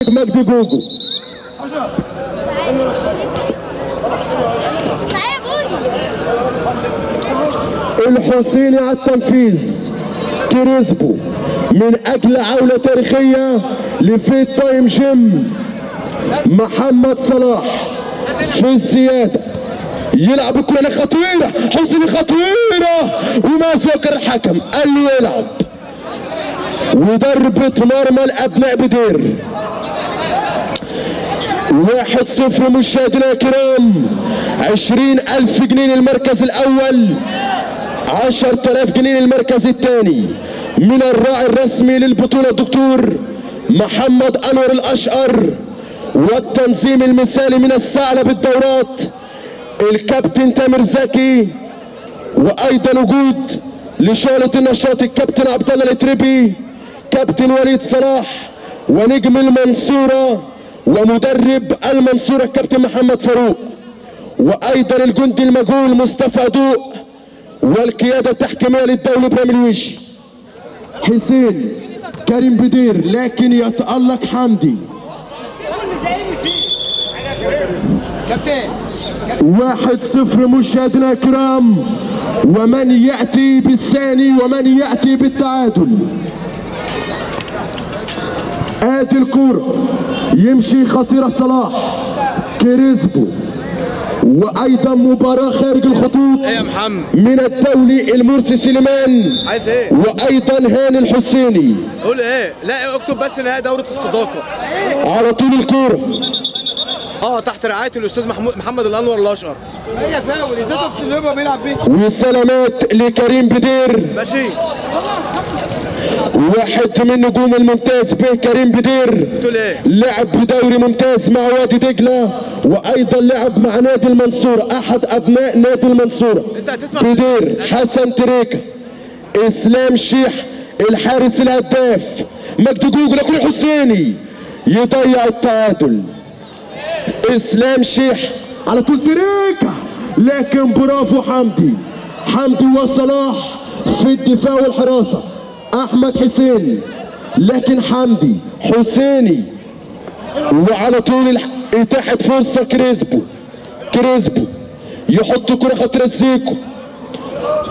مجدي جوجو. الحسيني على التنفيذ كريسبو من اجل عودة تاريخية لفيت تايم جيم. محمد صلاح في الزيادة يلعب الكرة خطيرة، حسيني خطيرة ومازوكر الحكم قال له يلعب، وضربة مرمى لأبناء بدير. 1-0 مشاهدينا الكرام. 20,000 جنيه للمركز الأول، 10,000 جنيه للمركز الثاني. من الراعي الرسمي للبطولة الدكتور محمد أنور الأشقر، والتنظيم المثالي من الثعلب الدورات الكابتن تامر زكي، وأيضا وجود لشالة النشاط الكابتن عبد الله الاتربي، كابتن وليد صلاح، ونجم المنصورة ومدرب المنصورة الكابتن محمد فاروق، وايضا الجندي المجهول مصطفى ضوء، والقيادة التحكيمية للدولي ابراهيم الويشي. حسين كريم بدير، لكن يتألق حمدي. 1-0 مشاهدينا الكرام. ومن يأتي بالثاني ومن يأتي بالتعادل. ادي الكورة يمشي خطيرة صلاح كريسبو، وايضا مباراة خارج الخطوط من الدولي المرسي سليمان، عايز ايه؟ وايضا هاني الحسيني. قول ايه؟ لا اكتب بس نهائي دورة الصداقة. على طول الكورة تحت رعاية الاستاذ محمد الانور الاشقر. هي فاول ده اللي هو بيلعب بيه. وسلامات لكريم بدير. ماشي. واحد من نجوم الممتاز به كريم بدير، لعب بدوري ممتاز مع وادي دجله، وايضا لعب مع نادي المنصوره، احد ابناء نادي المنصوره. بدير حسن تريكه، اسلام شيح الحارس الهداف، مجدي جوجو لكل الحسيني يضيع التعادل. اسلام شيح على طول تريكه، لكن برافو حمدي وصلاح في الدفاع والحراسه. احمد حسين، لكن حمدي حسيني، وعلى طول اتاحت فرصه كريسبو يحط كره خطيره زيكو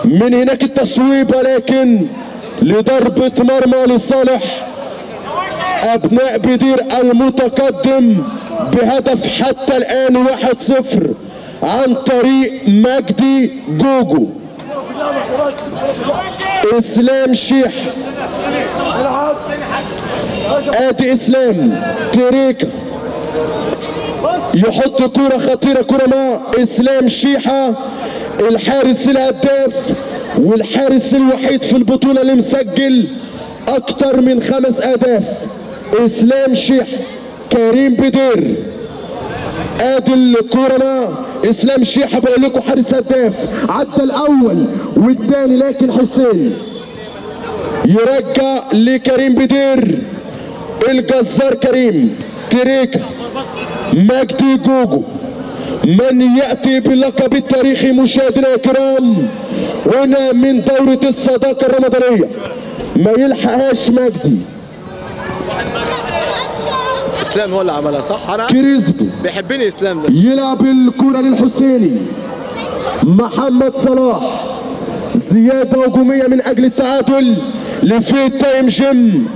من هناك التصويبه، لكن لضربه مرمى لصالح ابناء بدير المتقدم بهدف حتى الان 1-0 عن طريق مجدي جوجو. اسلام شيح، ادي اسلام تريكه يحط كرة خطيرة، كرة مع اسلام شيحة الحارس الهداف والحارس الوحيد في البطولة اللي مسجل اكتر من 5 اهداف. اسلام شيح كريم بدير، ادي الكرة مع اسلام شيحة. بقول لكم حارس هداف، عدى الاول والثاني، لكن حسين يرجع لكريم بدير. الجزار كريم تريكه، مجدي جوجو، من ياتي باللقب التاريخي مشاهدينا الكرام هنا من دورة الصداقة الرمضانية. ما يلحقهاش مجدي. اسلام هو اللي عملها صح؟ انا كريسبو بيحبني اسلام ده. يلعب الكرة للحسيني. محمد صلاح زيادة هجومية من اجل التعادل لفيت تايم جيم،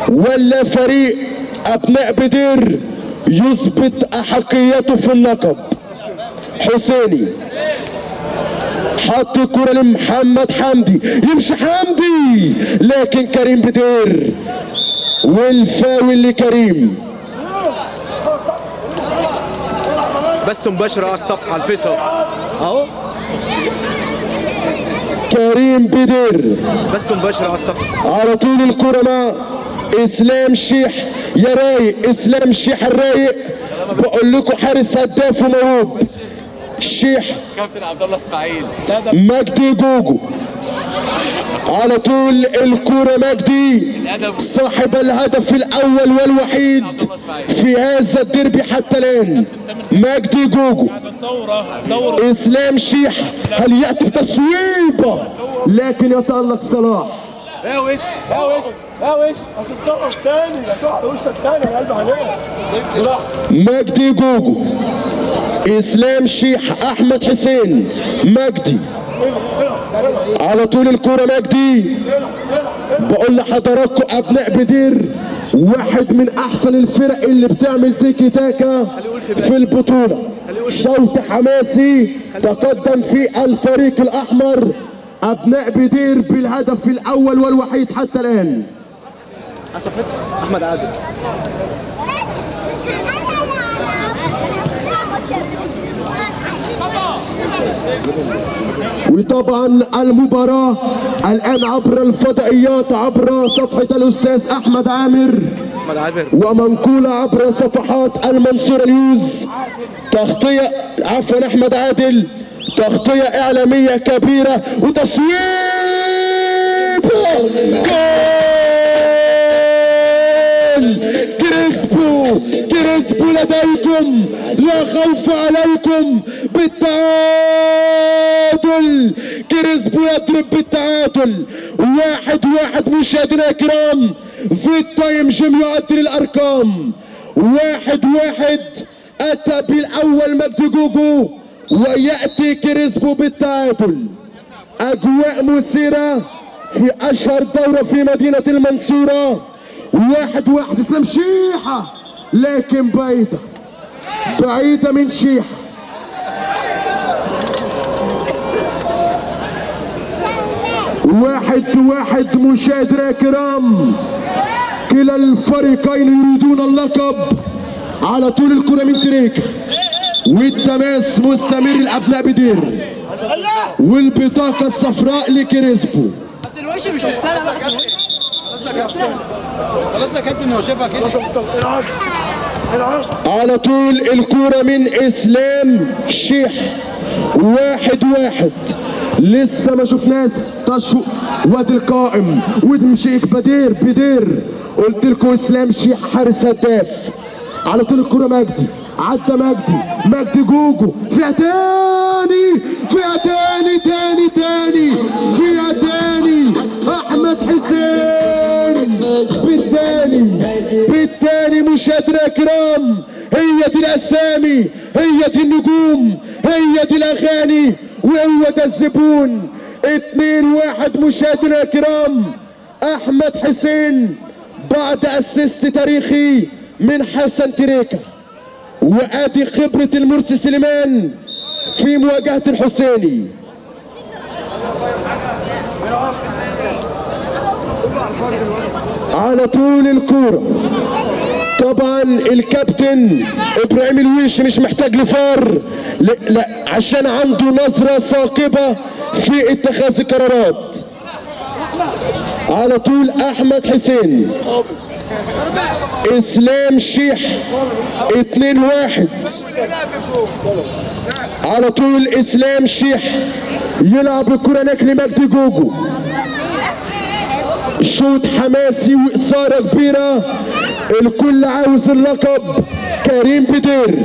ولا فريق ابناء بدير يثبت احقيته في اللقب. حسيني حط الكرة لمحمد حمدي، يمشي حمدي، لكن كريم بدير، والفاول لكريم. بس مباشرة على الصفحة الفيصل اهو. كريم بدير بس مباشرة على الصفحة. على طول الكرة مع اسلام شيح يا رايق. اسلام شيح الرايق، بقول لكم حارس هداف وموهوب. الشيح كابتن عبد الله اسماعيل، مجدي جوجو على طول الكرة. مجدي صاحب الهدف الاول والوحيد في هذا الديربي حتى الان. مجدي جوجو. اسلام شيح هل ياتي بتصويبه، لكن يتألق صلاح. هتتطرف تاني، هتقع على وشك تاني، انا قلبي عليك. مجدي جوجو، اسلام شيح، احمد حسين، مجدي. على طول الكرة مجدي. بقول لحضراتكم ابناء بدير واحد من احسن الفرق اللي بتعمل تيكي تاكا في البطولة. شوط حماسي تقدم في الفريق الاحمر ابناء بدير بالهدف الاول والوحيد حتى الان. احمد عادل. وطبعا المباراة الآن عبر الفضائيات، عبر صفحة الأستاذ أحمد عامر، ومنقولة عبر صفحات المنصورة نيوز. تغطية عفوا أحمد عادل، تغطية إعلامية كبيرة وتصويب كريسبو. كريسبو لديكم، لا خوف عليكم بالتعادل. كريسبو يضرب بالتعادل 1-1 مشاهدينا الكرام. في التايم جيم يعدل الارقام 1-1. اتى بالاول مجدي جوجو وياتي كريسبو بالتعادل. اجواء مثيره في اشهر دوره في مدينه المنصوره. 1-1 اسلام شيحه، لكن بعيده من شيحه. واحد مشاهدينا الكرام، كلا الفريقين يريدون اللقب. على طول الكرة من تريكا، والتماس مستمر الابناء بدير، والبطاقة الصفراء لكريسبو. الوش مش مستاهل. خلاص يا كابتن، هو شافها كده. على طول الكرة من اسلام شيح. 1-1 لسه ما شفناش تشو. وادي القائم وتمشيك بدير. قلت لكم اسلام شيح حارس هداف. على طول الكرة مجدي، عدى مجدي جوجو، فيها تاني فيها تاني احمد حسين بالتاني. مشاهدينا الكرام، هي دي الاسامي، هي دي النجوم، هي دي الاغاني، وهو ده الزبون. 2-1 مشاهدينا الكرام. احمد حسين بعد اسيست تاريخي من حسن تريكا، وادي خبرة المرسي سليمان في مواجهة الحسيني. على طول الكورة طبعا الكابتن ابراهيم الويشي مش محتاج لفار، لا عشان عنده نظرة ثاقبة في اتخاذ القرارات. على طول احمد حسين، اسلام شيح. 2-1. على طول اسلام شيح يلعب الكرة هناك لمجدي جوجو. شوط حماسي واثارة كبيرة، الكل عاوز اللقب. كريم بدير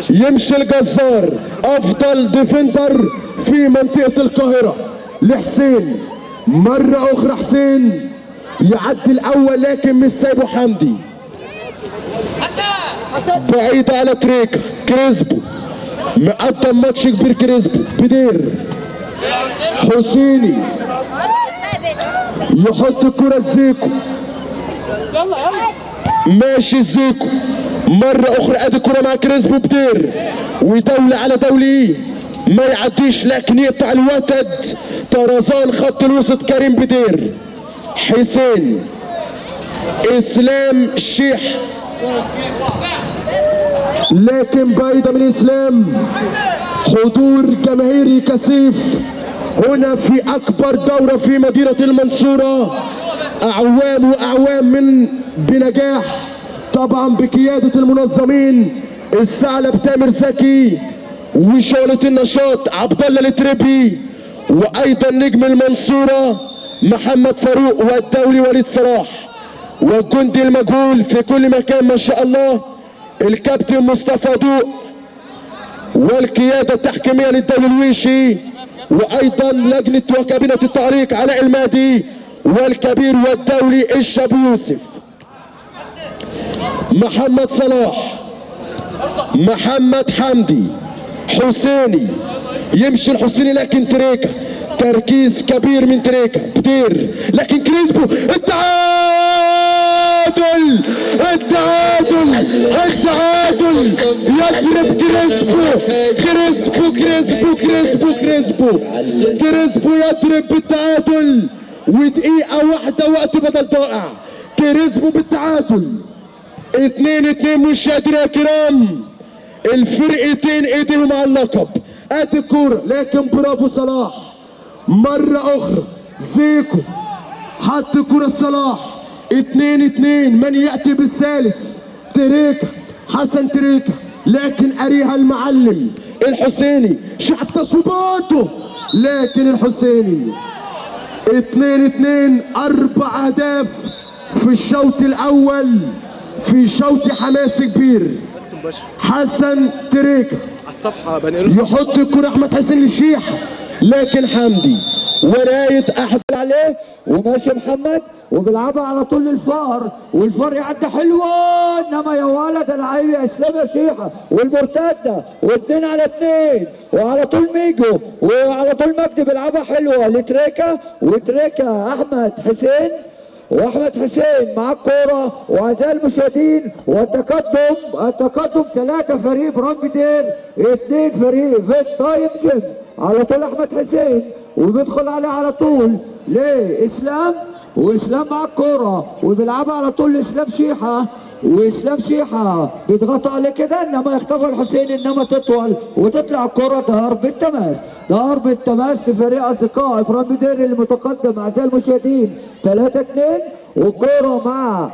يمشي الجزار، افضل ديفندر في منطقة القاهرة لحسين. مرة اخرى حسين يعدي الاول، لكن مش سايبه حمدي. بعيد على تريكا. كريسبو مقدم ماتش كبير. كريسبو بدير، حسيني يحط الكرة الزيكو. ماشي الزيكو مرة اخرى. ادي الكرة مع كريسبو بدير، ودولة على دولي ما يعديش، لكن يقطع الوتد. طرزان خط الوسط كريم بدير. حسين، اسلام شيح، لكن بعيدة من اسلام. حضور جماهيري كثيف هنا في اكبر دورة في مدينة المنصورة. اعوام من بنجاح طبعا بقيادة المنظمين الثعلب تامر زكي، وشغلة النشاط عبد الله التريبي، وايضا نجم المنصورة محمد فاروق، والدولي وليد صلاح، والجندي المجهول في كل مكان ما شاء الله الكابتن مصطفى ضوء، والقيادة التحكيمية للدولي الويشي، وايضا لجنة وكابينة التعليق علاء المهدي، والكبير والدولي الشاب يوسف. محمد صلاح، محمد حمدي، حسيني، يمشي الحسيني لكن تريكا، تركيز كبير من تريكا بدير، لكن كريسبو التعادل، التعادل، التعادل، يضرب كريسبو، كريسبو كريسبو كريسبو كريسبو كريسبو يضرب بالتعادل، ودقيقة واحدة وقت بدل ضائع. كريسبو بالتعادل 2-2. مشاهدينا الكرام، الفرقتين ايديهم على اللقب. ادي الكورة، لكن برافو صلاح مرة اخرى. زيكو حط كرة صلاح 2-2. من يأتي بالثالث؟ تريكا، حسن تريكا، لكن قريها المعلم الحسيني، شاف تصويباته، لكن الحسيني 2-2. 4 أهداف في الشوط الأول، في شوط حماسي كبير. حسن تريكا على الصفحه بنقله يحط الكرة احمد حسين للشيحة، لكن حمدي وراية احد عليه وماشي محمد وبيلعبها على طول للفار، والفار يعدي حلوه، انما يا ولد العيب يا اسلام يا شيحه، والمرتده و2 على 2 وعلى طول ميجو وعلى طول مجدي بيلعبها حلوه لتريكا، وتريكا احمد حسين، واحمد حسين مع الكوره. واعزائي المشاهدين، والتقدم 3 فريق برامبي دير، 2 فريق فيت تايم جيم. على طول احمد حسين وبيدخل عليه على طول لاسلام، واسلام مع الكوره وبيلعبها على طول لاسلام شيحه، واسلام شيحه بيضغطوا عليه كده، انما يختفى الحسين، انما تطول وتطلع الكوره ضرب التماس، ضرب التماس لفريق اصدقاء ابراهيم ديري المتقدم اعزائي المشاهدين 3-2. والكوره مع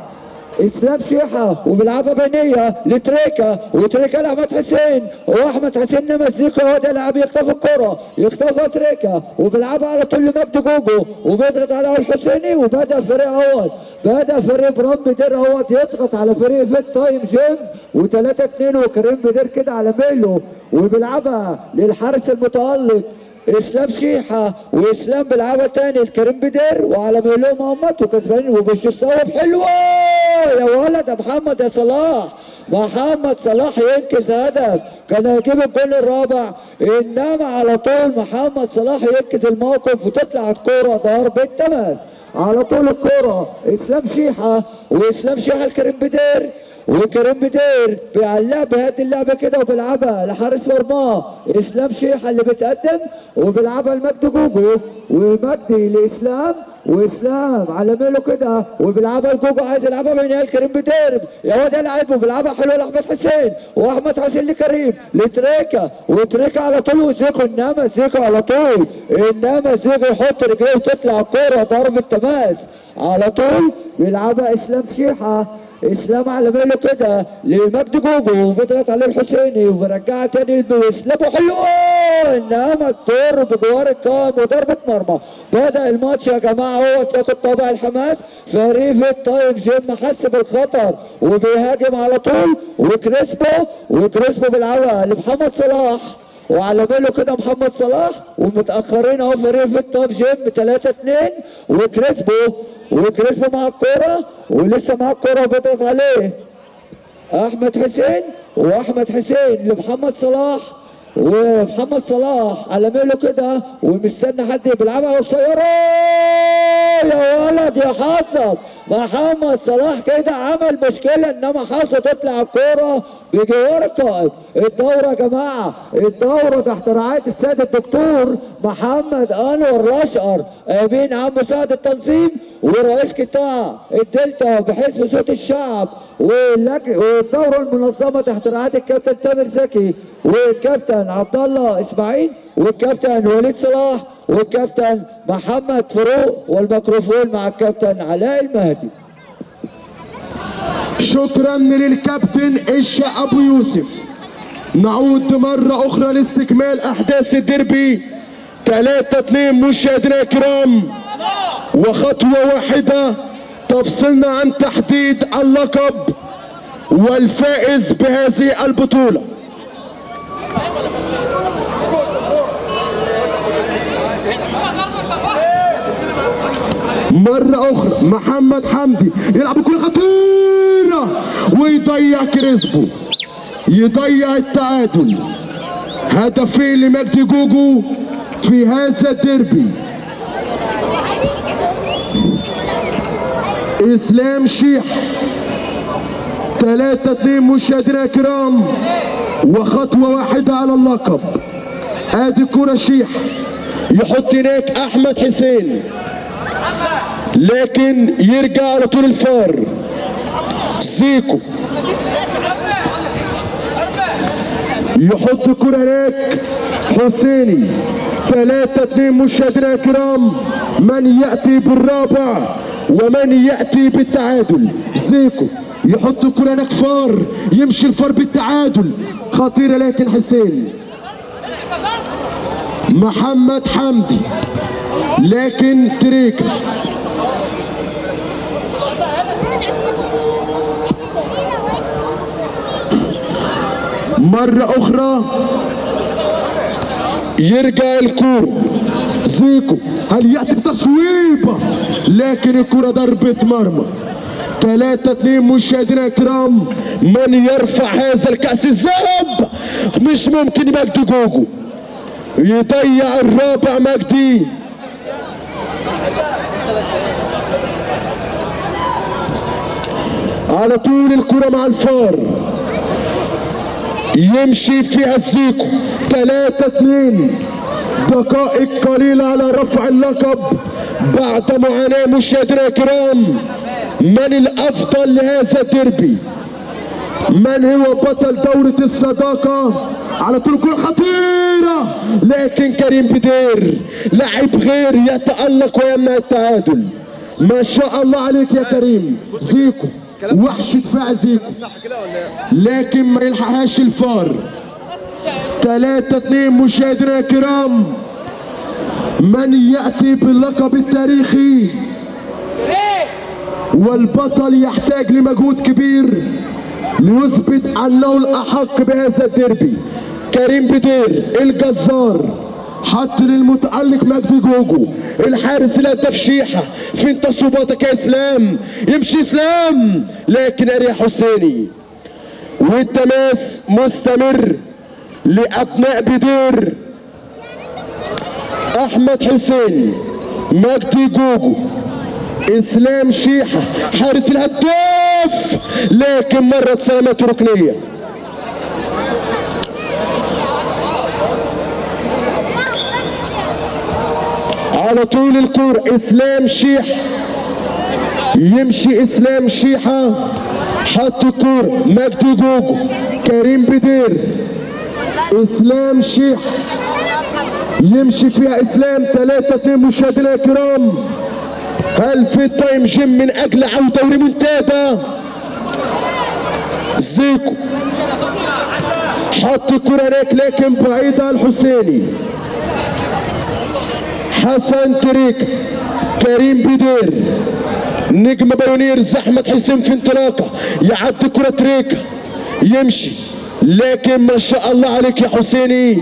اسلام شيحه وبيلعبها بينيه لتريكا، وتريكا لاحمد حسين، واحمد حسين نمس زيكو، هو ده لاعب يخطف الكره، يخطفها تريكا وبيلعبها على طول لمجدي جوجو وبيضغط على الحسيني، وبدا فريق اهوت، بدا فريق برام بدير اهوت يضغط على فريق فيت تايم جيم، و3-2. وكريم بدير كده على ميلو وبيلعبها للحارس المتالق اسلام شيحه، واسلام بيلعبها تاني لكريم بدير وعلى ميلو مهمت، وكسبانين وبالشوط حلوه يا ولد يا محمد يا صلاح. محمد صلاح ينقذ هدف، كان هيجيب الجول الرابع، انما على طول محمد صلاح ينقذ الموقف وتطلع الكوره ضربه تماس. على طول الكوره اسلام شيحه، واسلام شيحه لكريم بدير، وكريم بدير بيعلق بهدي اللعبه كده وبيلعبها لحارس مرماه اسلام شيحه اللي بيتقدم، وبيلعبها لمجدي جوجو، ومجدي لاسلام، واسلام على ميله كده وبيلعبها لجوجو، عايز يلعبها بين كريم بدير، يا واد العب، وبيلعبها حلوه لاحمد حسين، واحمد حسين لكريم لتريكا، وتريكا على طول وزيكو، انما زيكو على طول، انما زيكو يحط رجليه وتطلع الكوره ضربه تماس. على طول بيلعبها اسلام شيحه، اسلام على ميله كده لمجدي جوجو وبيضغط عليه الحسيني وبيرجعها تاني لاسلام حلوه، انما الدور بجوار القائم وضربه مرمى. بدا الماتش يا جماعه هو تاخد طابع الحماس، فريق فيت تايم جيم حس بالخطر وبيهاجم على طول، وكريسبو بيلعبها لمحمد صلاح وعلى ميله كده محمد صلاح، ومتاخرين اهو فريق فيت تايم جيم 3-2. وكريسبو مع الكوره ولسه مع الكوره وبيضغط عليه احمد حسين، واحمد حسين لمحمد صلاح، ومحمد صلاح على ميله كده ومستنى حد بيلعبها قصيره، يا ولد يا حظك محمد صلاح كده عمل مشكله، انما حظه تطلع الكوره بجوار القائم. الدوره يا جماعه، الدوره تحت رعايه السيد الدكتور محمد انور الاشقر، امين عام مساعد التنظيم ورئيس قطاع الدلتا بحزب صوت الشعب، والدوره المنظمه تحت رعايه الكابتن تامر زكي والكابتن عبد الله اسماعيل والكابتن وليد صلاح والكابتن محمد فاروق، والميكروفون مع الكابتن علاء المهدي. شكرا للكابتن إشا أبو يوسف. نعود مرة أخرى لاستكمال أحداث الديربي 3-2 مشاهدينا الكرام، وخطوة واحدة تفصلنا عن تحديد اللقب والفائز بهذه البطولة. مرة أخرى محمد حمدي يلعب كرة خطيرة ويضيع كريسبو، يضيع التعادل. هدفين لمجدي جوجو في هذا الديربي. اسلام شيح 3-2 مشاهدينا الكرام، وخطوة واحدة على اللقب. ادي كرة شيح يحط هناك احمد حسين، لكن يرجع على طول الفار. زيكو يحط كرة هناك حسيني. 3-2 مشاهدينا الكرام، من يأتي بالرابع ومن يأتي بالتعادل. زيكو يحط كرة هناك فار، يمشي الفار بالتعادل، خطيرة لكن حسين. محمد حمدي لكن تريكة. مرة أخرى يرجع الكورة. زيكو هل يأتي بتصويبة، لكن الكرة ضربة مرمى. 3-2 مشاهدينا الكرام، من يرفع هذا الكأس الذهب؟ مش ممكن مجدي جوجو، يضيع الرابع مجدي. على طول الكرة مع الفار، يمشي فيها زيكو. 3-2 دقائق قليلة على رفع اللقب بعد معاناة. مشاهدينا الكرام، من الأفضل لهذا الديربي؟ من هو بطل دورة الصداقة؟ على طول كرة خطيرة، لكن كريم بدير لاعب غير يتألق ويمنع التعادل. ما شاء الله عليك يا كريم. زيكو وحش دفاع زيكو، لكن ما يلحقهاش الفار. 3-2 مشاهدينا الكرام، من يأتي باللقب التاريخي؟ والبطل يحتاج لمجهود كبير ليثبت انه الاحق بهذا الديربي. كريم بدير الجزار حط للمتألق مجدي جوجو. الحارس الهداف شيحة، فين تصويباتك يا اسلام؟ يمشي اسلام، لكن اريا حسيني. والتماس مستمر لابناء بدير. احمد حسين، مجدي جوجو، اسلام شيحة حارس الهداف، لكن مرت سلامات ركنية. على طول الكرة اسلام شيحة، يمشي اسلام شيحة، حط الكرة مجدي جوجو. كريم بدير، اسلام شيحة يمشي فيها اسلام. 3-2 مشاهدينا الكرام، هل في التايم جيم من اجل عودة وريمونتادا؟ زيكو حط الكرة هناك لكن بعيدة عن الحسيني. حسن تريك، كريم بدير، نجم بايونيرز احمد حسين في انطلاقة، يعدي كرة تريك، يمشي، لكن ما شاء الله عليك يا حسيني،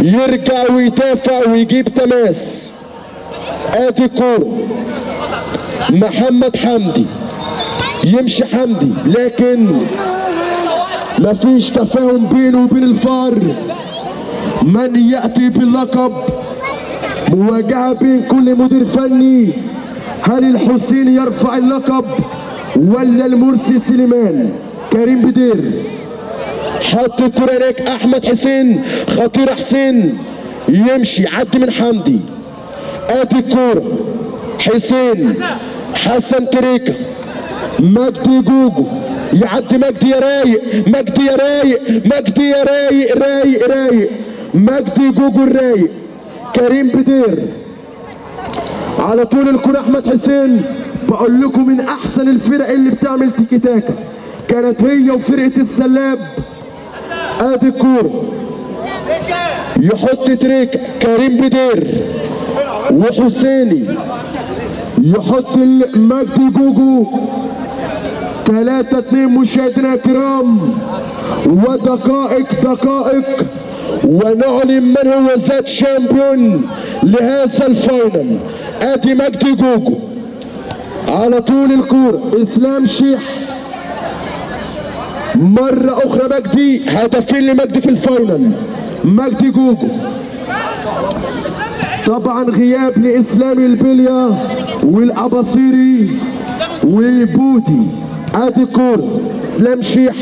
يرجع ويدافع ويجيب تماس. ادي كورة محمد حمدي، يمشي حمدي، لكن مفيش تفاهم بينه وبين الفار. من يأتي باللقب؟ مواجهة بين كل مدير فني. هل الحسين يرفع اللقب ولا المرسي سليمان؟ كريم بدير حط الكرة هناك، احمد حسين، خطير حسين، يمشي يعدي من حمدي. ادي الكرة حسين، حسن تريكة، مجدي جوجو، يعدي مجدي يا رايق، مجدي يا رايق، مجدي يا رايق، رايق رايق، مجدي جوجو الرايق. كريم بدير على طول الكرة احمد حسين. بقول لكم من احسن الفرق اللي بتعمل تيكي تاكا كانت هي وفرقة السلاب. ادي الكورة يحط تريك، كريم بدير وحسيني، يحط مجدي جوجو. 3-2 مشاهدينا الكرام، ودقائق دقائق ونعلن من هو ذات شامبيون لهذا الفاينل. ادي مجدي جوجو على طول الكورة اسلام شيح. مرة اخرى مجدي، هدفين لمجدي في الفاينل. مجدي جوجو. طبعا غياب لاسلام البليا والاباصيري وبودي. ادي كورة اسلام شيح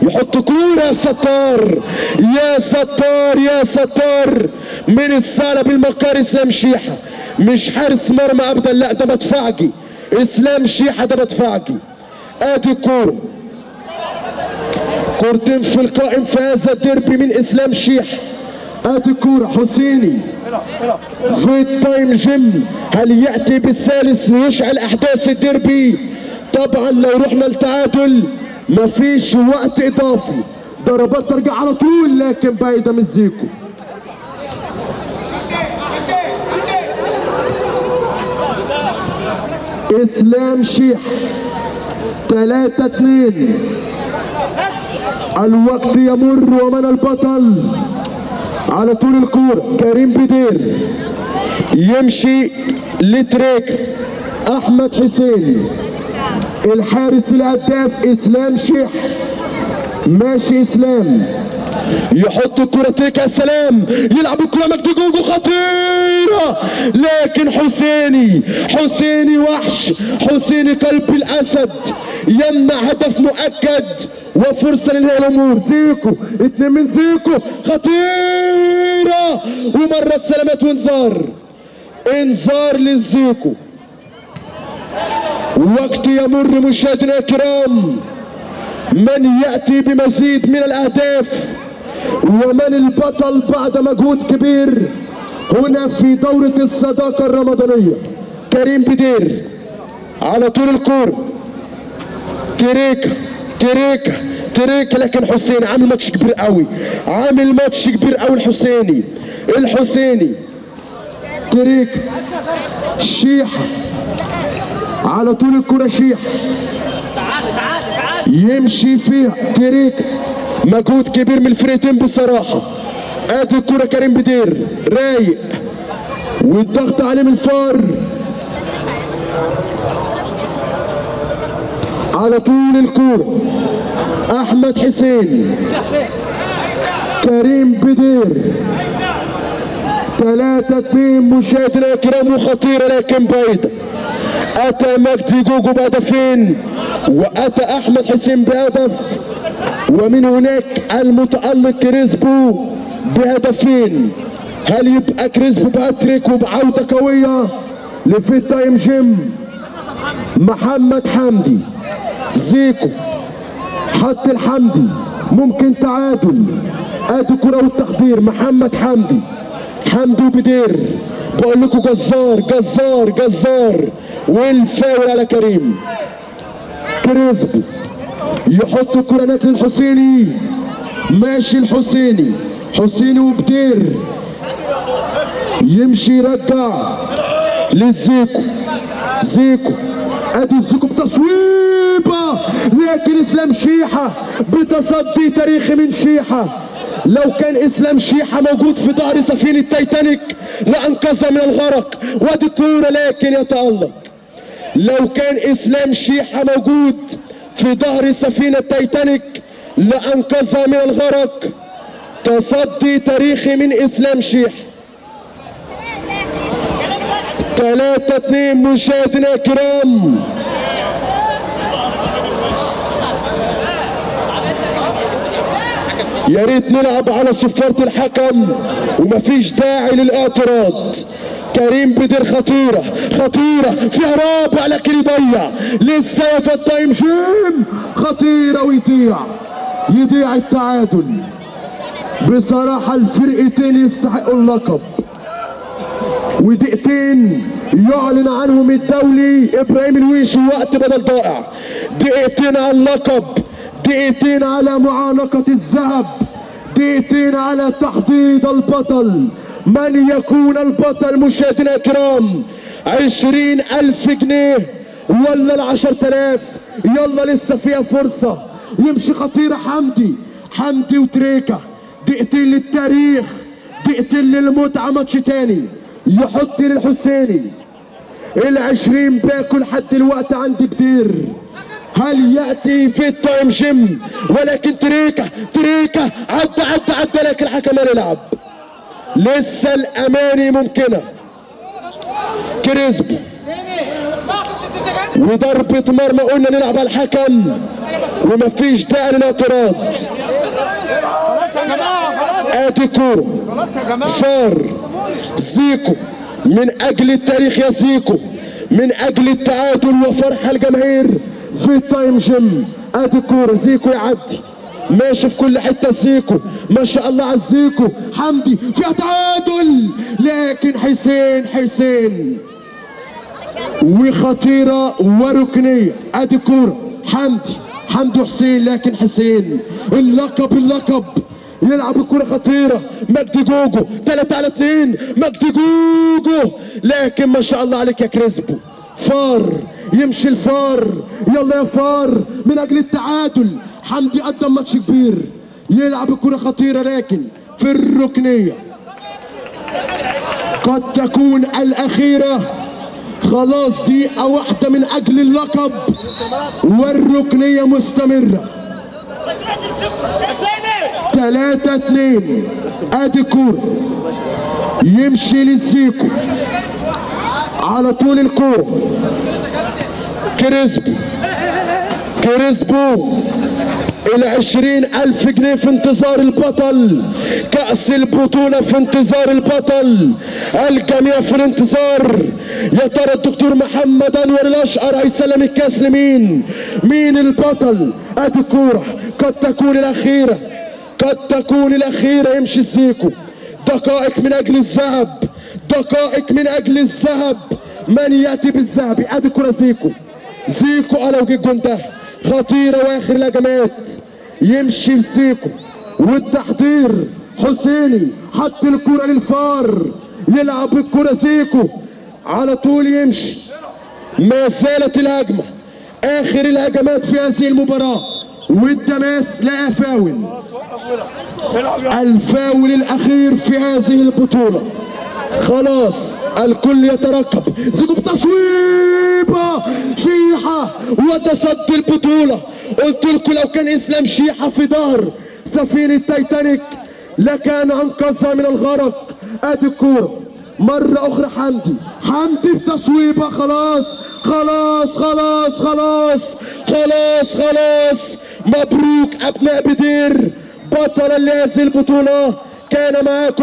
يحط كورة. يا ستار يا ستار يا ستار من الثعلب المكار اسلام شيحة. مش حارس مرمى ابدا، لا ده مدفعجي. اسلام شيحة ده مدفعجي. ادي الكورة. كورتين في القائم في هذا الديربي من اسلام شيحة. ادي الكورة حسيني في التايم جيم. هل ياتي بالثالث ليشعل احداث الديربي؟ طبعا لو رحنا التعادل مفيش وقت اضافي. ضربات ترجع على طول لكن بايده من زيكو. اسلام شيح 3-2. الوقت يمر ومن البطل. على طول الكورة كريم بدير يمشي لتريك. احمد حسين الحارس الهداف اسلام شيح. ماشي اسلام يحط الكرة تريك. يا سلام يلعب الكرة مجدي جوجو خطيرة لكن حسيني وحش. حسيني قلب الاسد يمنع هدف مؤكد وفرصة لانهاء الامور. زيكو 2 من زيكو خطيرة ومرت سلامات وانذار للزيكو. وقت يمر مشاهدينا الكرام. من يأتي بمزيد من الأهداف ومن البطل بعد مجهود كبير هنا في دورة الصداقة الرمضانية؟ كريم بدير على طول الكورة. تريك لكن حسين عامل ماتش كبير قوي. الحسيني تريك شيحة على طول الكرة. شيح يمشي فيها تريك. مجهود كبير من الفريقين بصراحة. ادي الكرة كريم بدير رايق والضغط عليه من الفار. على طول الكرة احمد حسين كريم بدير 3-2 مشاهدينا الكرام وخطيرة لكن بعيدة. اتى مجدي جوجو بهدفين واتى احمد حسين بهدف ومن هناك المتألق كريسبو بهدفين. هل يبقى كريسبو باتريك وبعودة قوية لفي التايم جيم؟ محمد حمدي زيكو حط الحمدي ممكن تعادل. ادي كرة والتحضير. محمد حمدي وبدير بقول لكم جزار والفاول على كريم. كريسبو يحط الكرة ناحية الحسيني. ماشي الحسيني وبدير يمشي يرجع للزيكو. ادي الزيكو بتصويبه لكن اسلام شيحة بتصدي تاريخي من شيحة. لو كان اسلام شيحة موجود في ظهر سفينة تايتانيك لانقذها من الغرق. وادي الكورة لكن يتألق. لو كان اسلام شيحة موجود في ظهر سفينة تايتانيك لانقذها من الغرق. تصدي تاريخي من اسلام شيحة. 3-2 مشاهدينا الكرام. يا ريت نلعب على صفارة الحكم ومفيش داعي للاعتراض. كريم بدير خطيرة فيها رابع لكن يضيع. لسه في التايم جيم خطيرة ويضيع التعادل. بصراحة الفرقتين يستحقوا اللقب. ودقيقتين يعلن عنهم الدولي ابراهيم الويشي. وقت بدل ضائع. دقيقتين على اللقب، دقيقتين على معانقة الذهب، دقيقتين على تحديد البطل. من يكون البطل مشاهدينا الكرام؟ 20,000 جنيه ولا 10,000؟ يلا لسه فيها فرصة. يمشي خطيرة حمدي وتريكة. دقيقتين للتاريخ، دقيقتين للمتعة. ماتش تاني يحط للحسيني. العشرين باكل لحد دلوقتي عندي بدير. هل ياتي في التايم جيم؟ ولكن تريكا عدى لكن الحكم ما يلعب. لسه الاماني ممكنه. كريسبو وضربة مرمى، قلنا نلعب على الحكم ومفيش داعي للاعتراض. ادي كورة فار. زيكو من اجل التاريخ يا زيكو، من اجل التعادل وفرح الجماهير في التايم جيم. ادي كورة زيكو يعدي، ماشي في كل حته زيكو، ما شاء الله على زيكو. حمدي فيها تعادل، لكن حسين وخطيره وركنيه. ادي كوره حمدي وحسين، لكن حسين اللقب يلعب الكرة خطيرة. مجدي جوجو 3-2، مجدي جوجو، لكن ما شاء الله عليك يا كريسبو. فار يمشي الفار، يلا يا فار من اجل التعادل. حمدي قدم ماتش كبير، يلعب الكرة خطيرة لكن في الركنية قد تكون الأخيرة. خلاص دقيقة واحدة من أجل اللقب والركنية مستمرة. 3-2. ادي كورة يمشي للزيكو على طول الكورة. كريسبو 20,000 جنيه في انتظار البطل. كأس البطولة في انتظار البطل، الجميع في الانتظار. يا ترى الدكتور محمد انور الاشقر هيسلم الكاس لمين؟ مين البطل؟ ادي الكورة قد تكون الأخيرة. يمشي الزيكو، دقائق من أجل الذهب، من يأتي بالذهب؟ ادي الكورة زيكو على وجه الجون ده خطيرة واخر الهجمات. يمشي الزيكو والتحضير. حسيني حط الكرة للفار، يلعب الكرة زيكو على طول يمشي. ما زالت الهجمة، اخر الهجمات في هذه المباراة، والتماس لقى فاول. الفاول الاخير في هذه البطولة. خلاص الكل يترقب. زيكو بتصويبه شيحة وتصدي البطولة. قلت لكم لو كان اسلام شيحة في ظهر سفينة تايتانيك لكان انقذها من الغرق. ادي الكورة مرة اخرى. حمدي بتصويبه. خلاص مبروك ابناء بدير بطلا لهذه البطولة. كان معاكم